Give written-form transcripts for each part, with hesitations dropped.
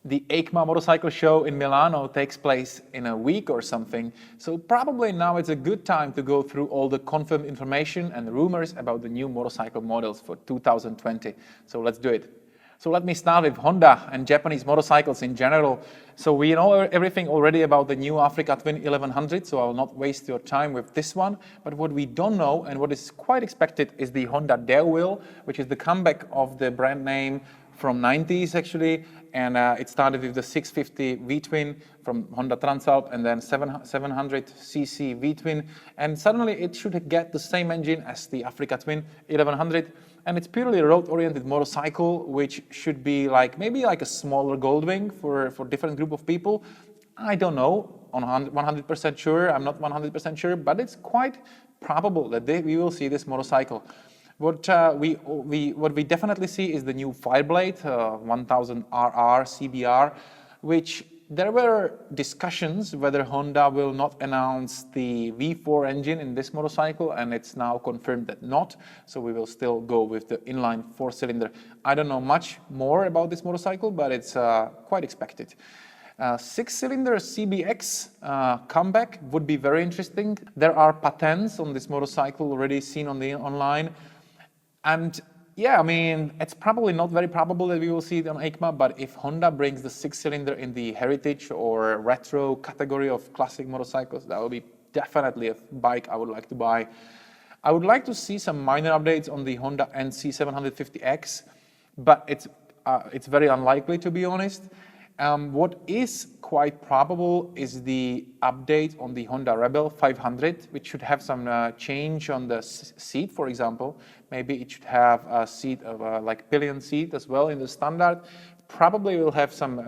The EICMA motorcycle show in Milano takes place in a week or something, so probably now it's a good time to go through all the confirmed information and rumors about the new motorcycle models for 2020. So let's do it. So let me start with Honda and Japanese motorcycles in general. So we know everything already about the new Africa Twin 1100, so I will not waste your time with this one. But what we don't know and what is quite expected is the Honda Wheel, which is the comeback of the brand name from 90s actually, and it started with the 650 V-twin from Honda Transalp and then 700cc V-twin, and suddenly it should get the same engine as the Africa Twin 1100, and it's purely a road-oriented motorcycle which should be maybe like a smaller Goldwing for different group of people. I don't know, on 100% sure, I'm not 100% sure, but it's quite probable that we will see this motorcycle. What we definitely see is the new Fireblade 1000RR CBR, which there were discussions whether Honda will not announce the V4 engine in this motorcycle, and it's now confirmed that not, so we will still go with the inline 4-cylinder. I don't know much more about this motorcycle, but it's quite expected. 6-cylinder CBX comeback would be very interesting. There are patents on this motorcycle already seen on the online. And yeah, I mean, it's probably not very probable that we will see it on EICMA, but if Honda brings the 6-cylinder in the heritage or retro category of classic motorcycles, that will be definitely a bike I would like to buy. I would like to see some minor updates on the Honda NC 750X, but it's very unlikely, to be honest. What is quite probable is the update on the Honda Rebel 500, which should have some change on the seat, for example. Maybe it should have a seat of like pillion seat as well in the standard. Probably will have some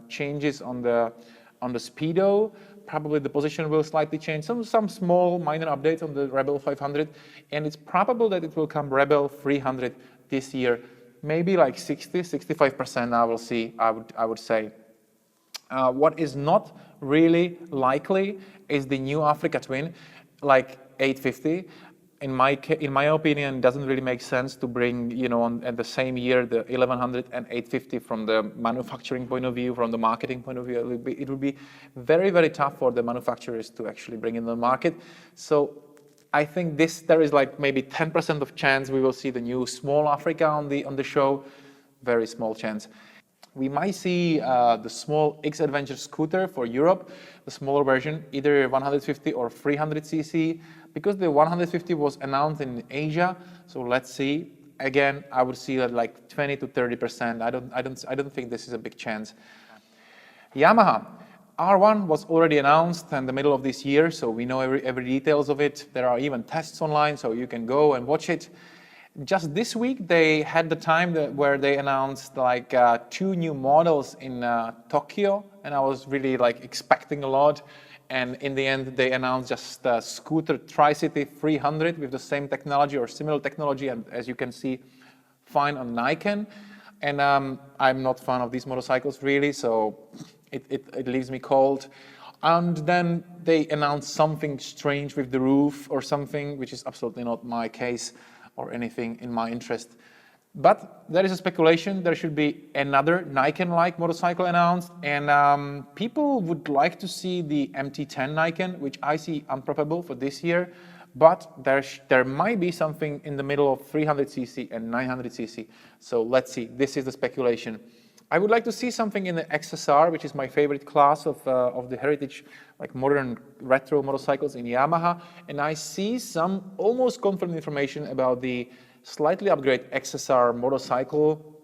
changes on the speedo. Probably the position will slightly change. Some small minor updates on the Rebel 500, and it's probable that it will come Rebel 300 this year. Maybe like 60–65% I will see, I would say. What is not really likely is the new Africa Twin, like 850. In my opinion, it doesn't really make sense to bring, at the same year, the 1100 and 850 from the manufacturing point of view, from the marketing point of view. It would be very, very tough for the manufacturers to actually bring in the market. So I think there is like maybe 10% of chance we will see the new small Africa on the show, very small chance. We might see the small X-Adventure scooter for Europe, the smaller version, either 150 or 300cc, because the 150 was announced in Asia. So let's see. Again, I would see that like 20–30%. I don't think this is a big chance. Yamaha. R1 was already announced in the middle of this year, so we know every details of it. There are even tests online, so you can go and watch it. Just this week, they had the time where they announced like 2 new models in Tokyo, and I was really like expecting a lot. And in the end, they announced just a scooter Tri-City 300 with the same technology or similar technology, and as you can see, fine on Nikon. And I'm not a fan of these motorcycles really, so it leaves me cold. And then they announced something strange with the roof or something, which is absolutely not my case or anything in my interest. But there is a speculation there should be another Nikon-like motorcycle announced, and people would like to see the MT-10 Nikon, which I see improbable for this year. But there might be something in the middle of 300cc and 900cc. So let's see, this is the speculation. I would like to see something in the XSR, which is my favorite class of the heritage, like modern retro motorcycles in Yamaha. And I see some almost confirmed information about the slightly upgraded XSR motorcycle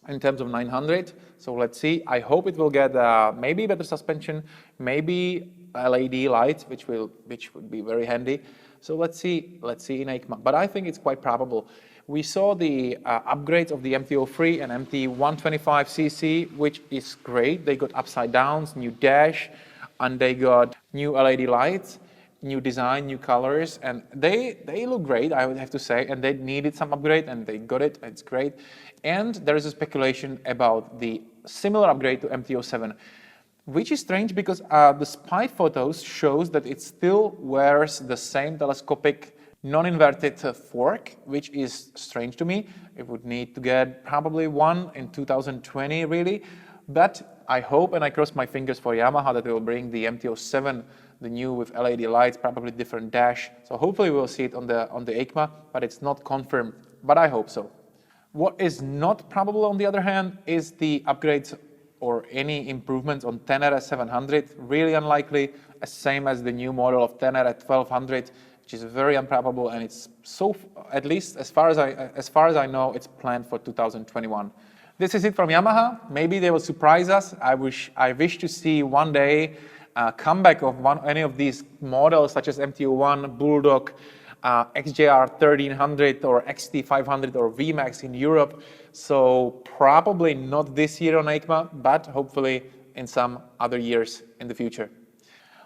in terms of 900. So let's see. I hope it will get maybe better suspension, maybe LED light, which would be very handy. So let's see in EICMA. But I think it's quite probable. We saw the upgrades of the MT-03 and MT-125cc, which is great. They got upside downs, new dash, and they got new LED lights, new design, new colors, and they look great, I would have to say, and they needed some upgrade, and they got it. It's great. And there is a speculation about the similar upgrade to MT-07. Which is strange because the spy photos shows that it still wears the same telescopic non-inverted fork, which is strange to me. It would need to get probably one in 2020 really. But I hope and I cross my fingers for Yamaha that they will bring the MT-07, the new with LED lights, probably different dash. So hopefully we'll see it on the EICMA, but it's not confirmed, but I hope so. What is not probable, on the other hand, is the upgrades or any improvements on Tenere 700. Really unlikely, same as the new model of Tenere 1200, which is very improbable, and it's so, at least as far as I know, it's planned for 2021. This is it from Yamaha. Maybe they will surprise us. I wish to see one day a comeback of any of these models, such as MT-01, Bulldog, XJR 1300 or XT500 or VMAX in Europe. So probably not this year on EICMA, but hopefully in some other years in the future.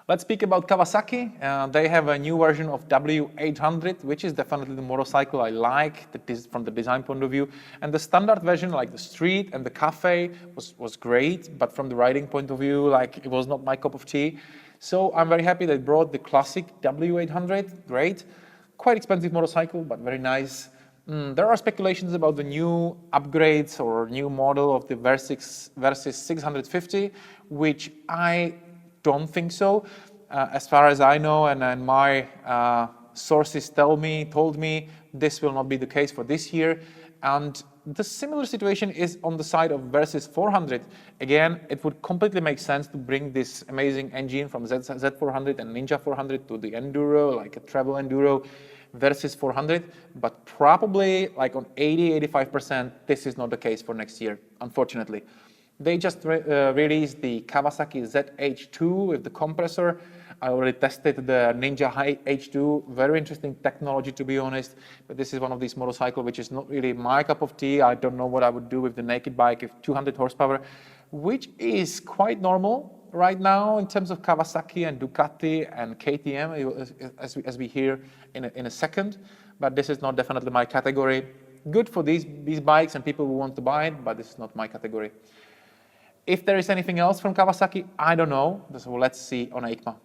Let's speak about Kawasaki. They have a new version of W800, which is definitely the motorcycle I like from the design point of view. And the standard version, like the street and the cafe, was great, but from the riding point of view, like it was not my cup of tea. So I'm very happy they brought the classic W800, great. Quite expensive motorcycle, but very nice. There are speculations about the new upgrades or new model of the Versys 650, which I don't think so. As far as I know, and my sources told me this will not be the case for this year. And the similar situation is on the side of Versys 400. Again, it would completely make sense to bring this amazing engine from Z400 and Ninja 400 to the Enduro, like a travel Enduro Versys 400, but probably like on 80–85%, this is not the case for next year, unfortunately. They just released the Kawasaki ZH2 with the compressor. I already tested the Ninja H2, very interesting technology, to be honest, but this is one of these motorcycles which is not really my cup of tea. I don't know what I would do with the naked bike with 200 horsepower, which is quite normal right now in terms of Kawasaki and Ducati and KTM, as we hear in a second, but this is not definitely my category. Good for these bikes and people who want to buy it, but this is not my category. If there is anything else from Kawasaki, I don't know, so let's see on EICMA.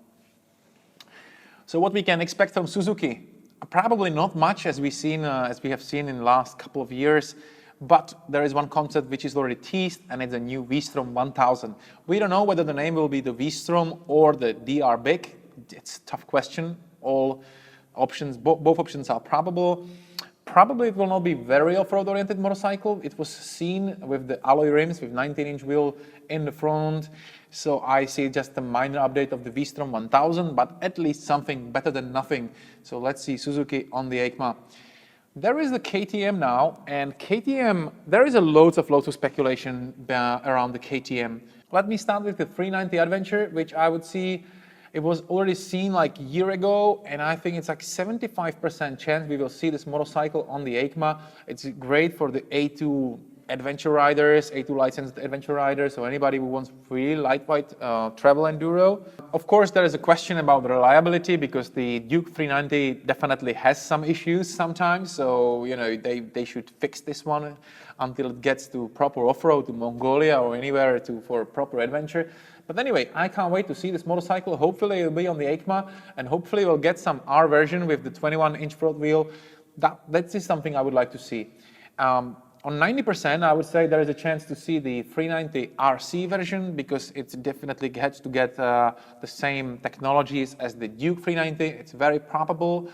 So what we can expect from Suzuki? Probably not much as we have seen in the last couple of years, but there is one concept which is already teased, and it's a new v-strom 1000. We don't know whether the name will be the v-strom or the DR Big. It's a tough question. All options, both options are probable. Probably it will not be very off-road oriented motorcycle. It was seen with the alloy rims with 19-inch wheel in the front. So I see just a minor update of the v-strom 1000, but at least something better than nothing. So let's see Suzuki on the EICMA. There is the KTM now, and KTM, there is loads of speculation around the KTM. Let me start with the 390 Adventure, which I would see, it was already seen like a year ago, and I think it's like 75% chance we will see this motorcycle on the EICMA. It's great for the A2 adventure riders, A2 licensed adventure riders, or anybody who wants really lightweight travel enduro. Of course, there is a question about reliability because the Duke 390 definitely has some issues sometimes. So, you know, they should fix this one until it gets to proper off-road to Mongolia or anywhere for proper adventure. But anyway, I can't wait to see this motorcycle. Hopefully it'll be on the EICMA, and hopefully we'll get some R version with the 21-inch front wheel. That is something I would like to see. On 90%, I would say there is a chance to see the 390 RC version because it definitely gets to get the same technologies as the Duke 390. It's very probable.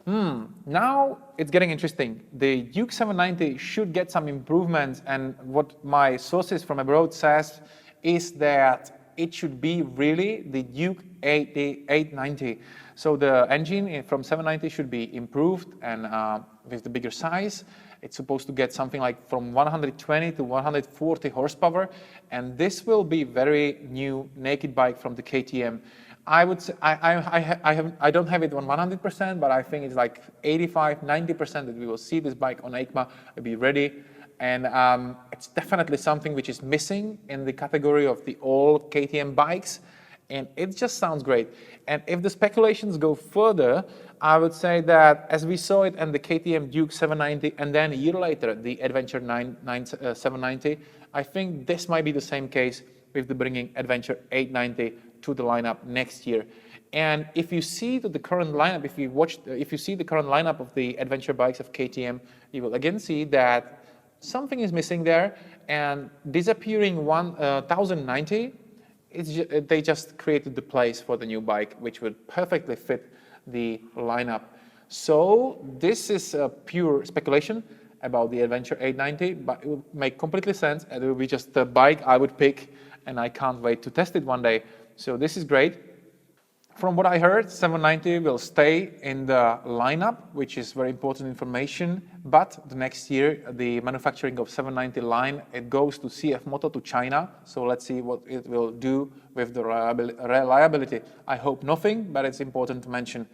Now it's getting interesting. The Duke 790 should get some improvements, and what my sources from abroad says is that it should be really the Duke 890. So the engine from 790 should be improved and with the bigger size. It's supposed to get something like from 120 to 140 horsepower, and this will be very new naked bike from the KTM. I would say I don't have it on 100%, but I think it's like 85–90% that we will see this bike on EICMA be ready. And it's definitely something which is missing in the category of the old KTM bikes, and it just sounds great. And if the speculations go further, I would say that as we saw it in the KTM Duke 790, and then a year later the Adventure 790, I think this might be the same case with the bringing Adventure 890 to the lineup next year. And if you see the current lineup, if you see the current lineup of the adventure bikes of KTM, you will again see that something is missing there, and disappearing 1090, they just created the place for the new bike, which would perfectly fit the lineup. So this is pure speculation about the Adventure 890, but it will make completely sense, and it will be just the bike I would pick, and I can't wait to test it one day. So this is great. From what I heard, 790 will stay in the lineup, which is very important information, but the next year, the manufacturing of 790 line, it goes to CF Moto, to China, so let's see what it will do with the reliability. I hope nothing, but it's important to mention.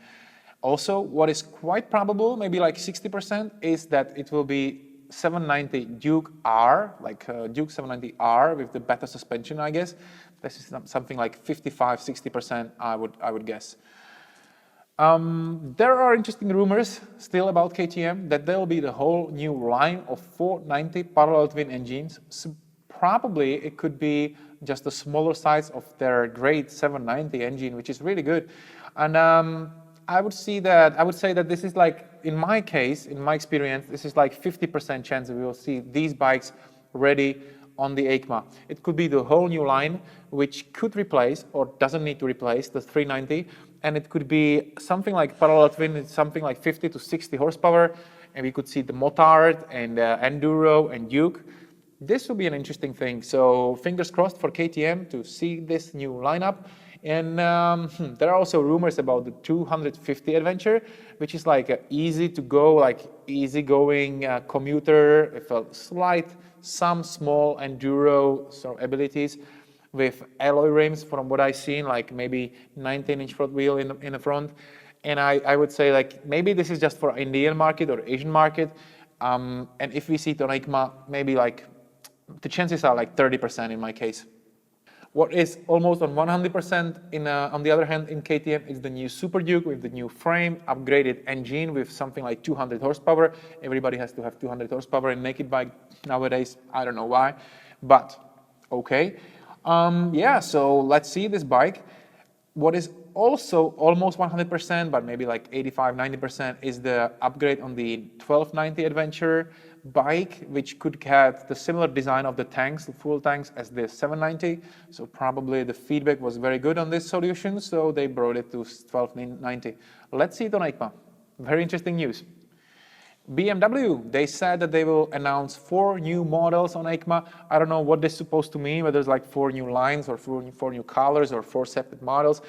Also, what is quite probable, maybe like 60%, is that it will be 790 Duke R, like Duke 790 R with the better suspension, I guess. This is something like 55–60%, I would guess. There are interesting rumors still about KTM that there will be the whole new line of 490 parallel twin engines. So probably it could be just the smaller size of their great 790 engine, which is really good. And I would say that this is like, in my case, in my experience, this is like 50% chance that we will see these bikes ready on the EICMA. It could be the whole new line, which could replace or doesn't need to replace the 390, and it could be something like parallel twin, it's something like 50 to 60 horsepower, and we could see the Motard and Enduro and Duke. This will be an interesting thing. So fingers crossed for KTM to see this new lineup. And there are also rumors about the 250 Adventure, which is like an easy to go, like easy-going commuter with some small enduro sort of abilities, with alloy rims from what I've seen, like maybe 19-inch front wheel in the front. And I would say like maybe this is just for Indian market or Asian market. And if we see it on EICMA, maybe like the chances are like 30% in my case. What is almost on 100% on the other hand in KTM is the new SuperDuke with the new frame, upgraded engine with something like 200 horsepower. Everybody has to have 200 horsepower in naked bike nowadays. I don't know why, but okay. Yeah, so let's see this bike. What is also almost 100%, but maybe like 85–90% is the upgrade on the 1290 Adventure bike, which could get the similar design of the tanks, the full tanks, as the 790. So probably the feedback was very good on this solution, so they brought it to 1290. Let's see it on EICMA. Very interesting news. BMW, they said that they will announce 4 new models on EICMA. I don't know what this is supposed to mean, whether it's like 4 new lines or 4 new colors or 4 separate models.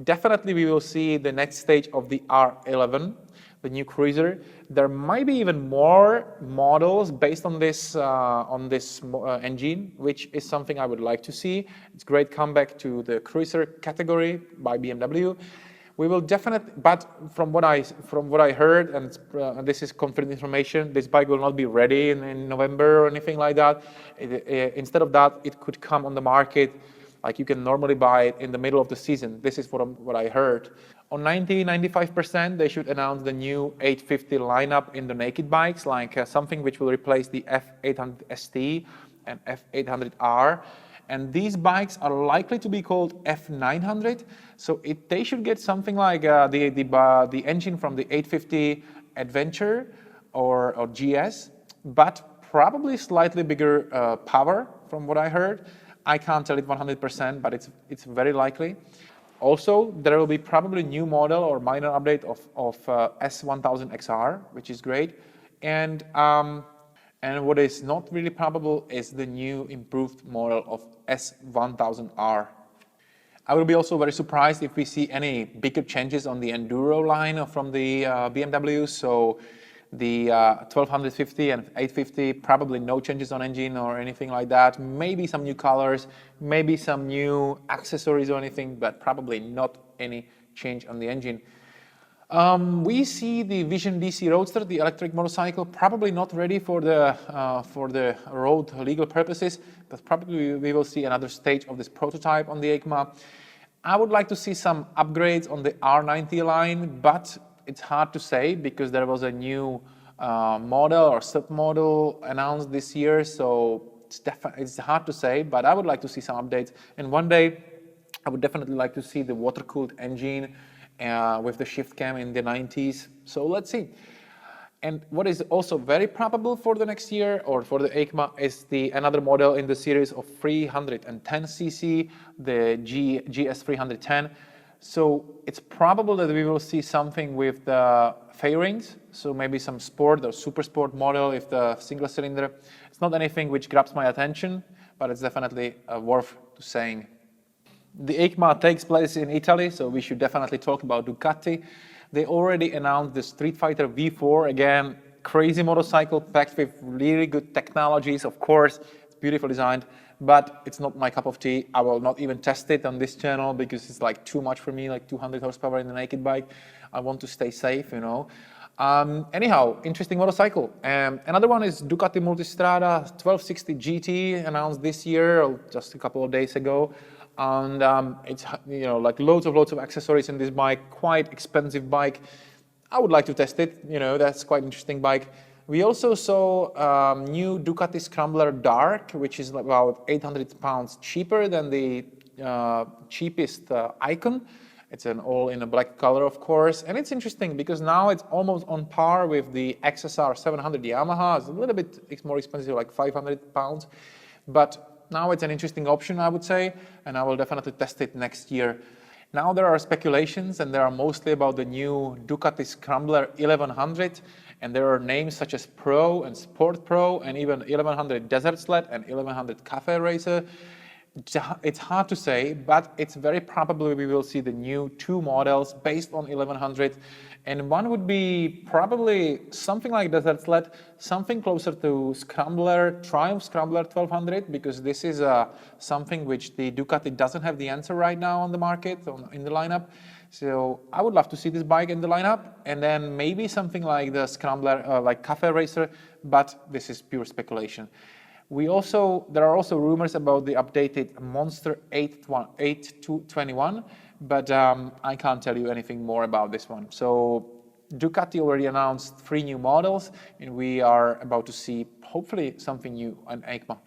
Definitely we will see the next stage of the R11, the new cruiser. There might be even more models based on this engine, which is something I would like to see. It's a great comeback to the cruiser category by BMW. We will definitely, but from what I heard, and this is confident information, this bike will not be ready in November or anything like that. Instead of that, it could come on the market like you can normally buy it in the middle of the season. This is what I heard. On 90–95%, they should announce the new 850 lineup in the naked bikes, like something which will replace the F800 ST and F800R. And these bikes are likely to be called F900, so they should get something like the engine from the 850 Adventure or GS, but probably slightly bigger power from what I heard. I can't tell it 100%, but it's very likely. Also, there will be probably new model or minor update of S1000XR, which is great. And what is not really probable is the new improved model of S1000R. I will be also very surprised if we see any bigger changes on the Enduro line from the BMW. So the 1250 and 850, probably no changes on engine or anything like that. Maybe some new colors, maybe some new accessories or anything, but probably not any change on the engine. We see the Vision DC Roadster, the electric motorcycle, probably not ready for the road legal purposes, but probably we will see another stage of this prototype on the EICMA. I would like to see some upgrades on the R90 line, but it's hard to say because there was a new model or submodel announced this year, so it's hard to say, but I would like to see some updates. And one day, I would definitely like to see the water-cooled engine with the shift cam in the 90s. So let's see. And what is also very probable for the next year or for the EICMA is another model in the series of 310cc, the GS 310. So it's probable that we will see something with the fairings, so maybe some sport or super sport model if the single cylinder. It's not anything which grabs my attention, but it's definitely worth saying. The EICMA takes place in Italy, so we should definitely talk about Ducati. They already announced the Street Fighter V4, again, crazy motorcycle packed with really good technologies, of course, it's beautifully designed, but it's not my cup of tea. I will not even test it on this channel because it's like too much for me, like 200 horsepower in a naked bike. I want to stay safe, you know. Anyhow, interesting motorcycle. Another one is Ducati Multistrada 1260 GT, announced this year, or just a couple of days ago. And it's, you know, like loads of accessories in this bike, quite expensive bike. I would like to test it, you know, that's quite interesting bike. We also saw new Ducati Scrambler Dark, which is about 800 pounds cheaper than the cheapest Icon. It's an all in a black color, of course, and it's interesting because now it's almost on par with the XSR 700 Yamaha. It's a little bit more expensive, like 500 pounds, but now it's an interesting option, I would say, and I will definitely test it next year. Now there are speculations, and they are mostly about the new Ducati Scrambler 1100, and there are names such as Pro and Sport Pro, and even 1100 Desert Sled and 1100 Cafe Racer. It's hard to say, but it's very probably we will see the new two models based on 1100, and one would be probably something like Desert Sled, something closer to Scrambler, Triumph Scrambler 1200, because this is something which the Ducati doesn't have the answer right now on the market, in the lineup. So I would love to see this bike in the lineup, and then maybe something like the Scrambler, like Cafe Racer, but this is pure speculation. There are also rumors about the updated Monster 8221, but I can't tell you anything more about this one. So Ducati already announced 3 new models, and we are about to see hopefully something new on EICMA.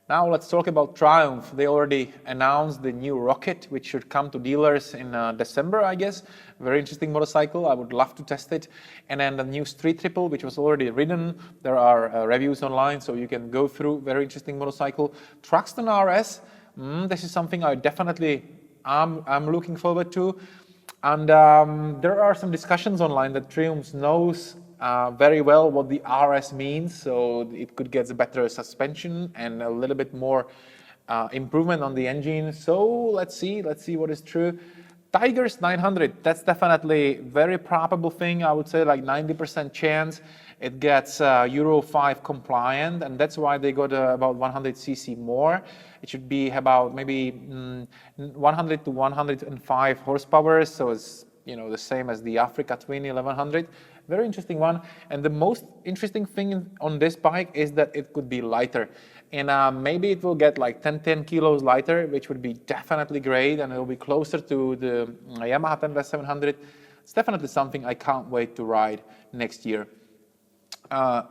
Now let's talk about Triumph. They already announced the new Rocket, which should come to dealers in December, I guess. Very interesting motorcycle. I would love to test it. And then the new Street Triple, which was already ridden. There are reviews online, so you can go through. Very interesting motorcycle. Truxton RS. This is something I definitely am looking forward to. And there are some discussions online that Triumph knows very well what the RS means, so it could get better suspension and a little bit more improvement on the engine. So let's see what is true. Tigers 900, that's definitely very probable thing. I would say like 90% chance it gets Euro 5 compliant, and that's why they got about 100cc more. It should be about maybe 100 to 105 horsepower, so it's, you know, the same as the Africa Twin 1100. Very interesting one. And the most interesting thing on this bike is that it could be lighter. And maybe it will get like 10 kilos lighter, which would be definitely great, and it will be closer to the Yamaha 10-700. It's definitely something I can't wait to ride next year.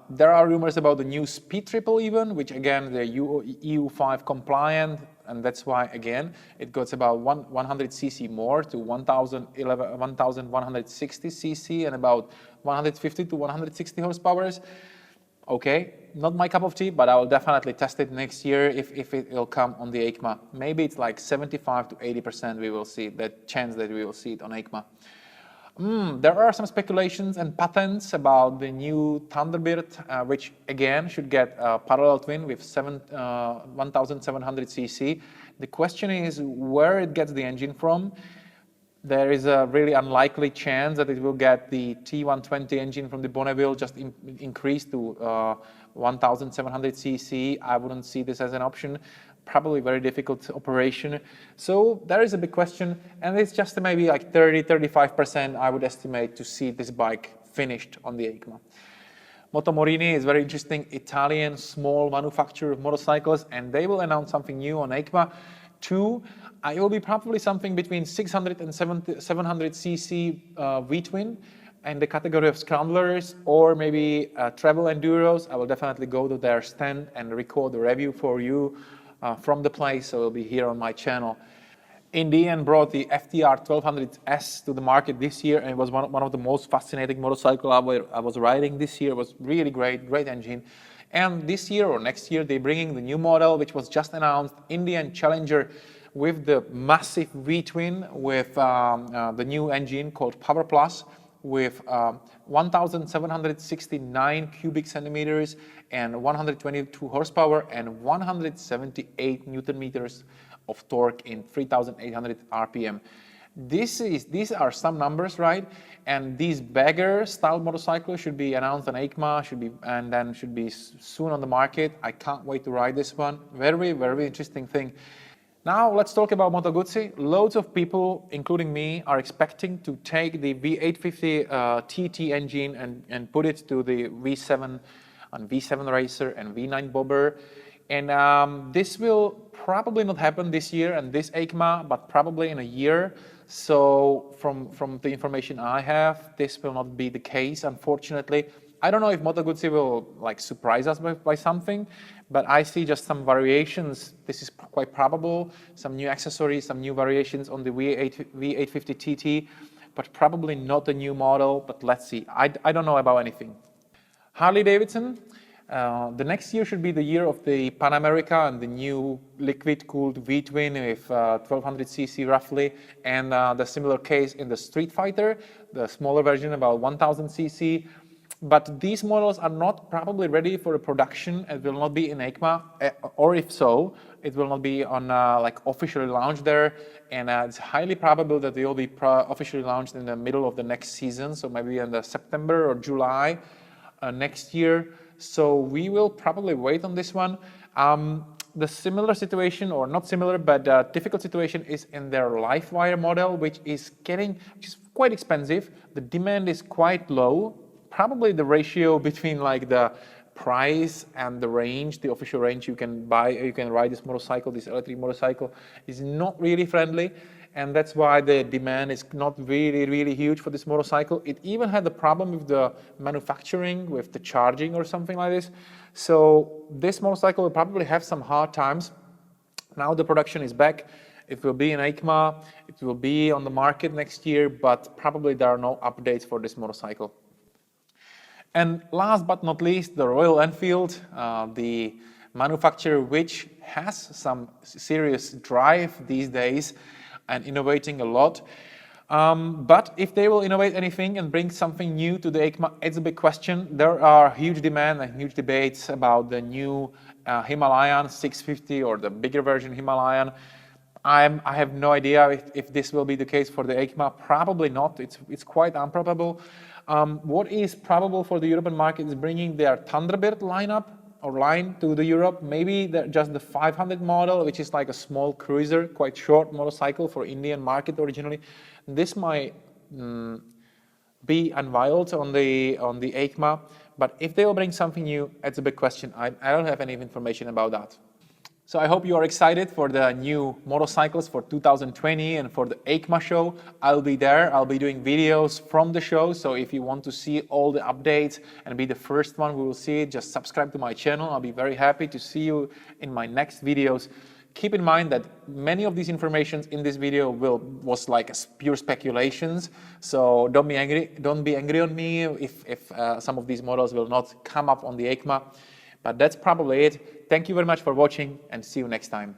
There are rumors about the new Speed Triple even, which again, the EU5 compliant, and that's why, again, it goes about 100cc more to 1160cc and about 150 to 160 horsepower. Okay, not my cup of tea, but I will definitely test it next year if it will come on the EICMA. Maybe it's like 75 to 80% we will see, that chance that we will see it on EICMA. There are some speculations and patents about the new Thunderbird, which again should get a parallel twin with 1700cc. The question is where it gets the engine from. There is a really unlikely chance that it will get the T120 engine from the Bonneville, just increased to 1700cc. I wouldn't see this as an option. Probably very difficult operation. So there is a big question, and it's just maybe like 30-35% I would estimate to see this bike finished on the EICMA. Moto Morini is very interesting Italian small manufacturer of motorcycles, and they will announce something new on EICMA too. It will be probably something between 600 and 700cc V-twin and the category of scramblers, or maybe travel enduros. I will definitely go to their stand and record the review for you from the place, so it will be here on my channel. Indian brought the FTR 1200S to the market this year, and it was one of the most fascinating motorcycles I was riding this year. It was really great engine. And this year or next year, they're bringing the new model, which was just announced, Indian Challenger, with the massive V-twin, with the new engine called Power Plus, with 1,769 cubic centimeters and 122 horsepower and 178 Newton meters of torque in 3,800 RPM. These are some numbers, right? And these bagger style motorcycles should be announced on EICMA, and then should be soon on the market. I can't wait to ride this one. Very interesting thing. Now let's talk about Moto Guzzi. Loads of people, including me, are expecting to take the V850 TT engine and put it to the V7 and V7 Racer and V9 Bobber. And this will probably not happen this year and this EICMA, but probably in a year. So from the information I have, this will not be the case, unfortunately. I don't know if Moto Guzzi will like surprise us by something, but I see just some variations. This is quite probable. Some new accessories, some new variations on the V850 TT, but probably not a new model. But let's see. I don't know about anything. Harley-Davidson. The next year should be the year of the Pan America and the new liquid-cooled V-twin with 1200cc roughly, and the similar case in the Street Fighter, the smaller version about 1000cc. But these models are not probably ready for a production. It will not be in EICMA, or if so, it will not be on like officially launched there. And it's highly probable that they will be officially launched in the middle of the next season, so maybe in the September or July next year. So we will probably wait on this one. The similar situation, or not similar, but difficult situation is in their LiveWire model, which is quite expensive. The demand is quite low. Probably the ratio between like the price and the range, the official range you can ride this motorcycle, this electric motorcycle, is not really friendly. And that's why the demand is not really huge for this motorcycle. It even had the problem with the manufacturing, with the charging or something like this. So this motorcycle will probably have some hard times. Now the production is back. It will be in EICMA. It will be on the market next year, but probably there are no updates for this motorcycle. And last but not least, the Royal Enfield, the manufacturer which has some serious drive these days and innovating a lot. But if they will innovate anything and bring something new to the EICMA, it's a big question. There are huge demand and huge debates about the new Himalayan 650 or the bigger version Himalayan. I have no idea if this will be the case for the EICMA. Probably not. It's quite improbable. What is probable for the European market is bringing their Thunderbird line to the Europe. Maybe just the 500 model, which is like a small cruiser, quite short motorcycle for Indian market originally. This might be unveiled on the EICMA, but if they will bring something new, it's a big question. I don't have any information about that. So I hope you are excited for the new motorcycles for 2020 and for the EICMA show. I'll be there. I'll be doing videos from the show. So if you want to see all the updates and be the first one who will see it, just subscribe to my channel. I'll be very happy to see you in my next videos. Keep in mind that many of these informations in this video was like pure speculations. So don't be angry on me if some of these models will not come up on the EICMA. But that's probably it. Thank you very much for watching and see you next time.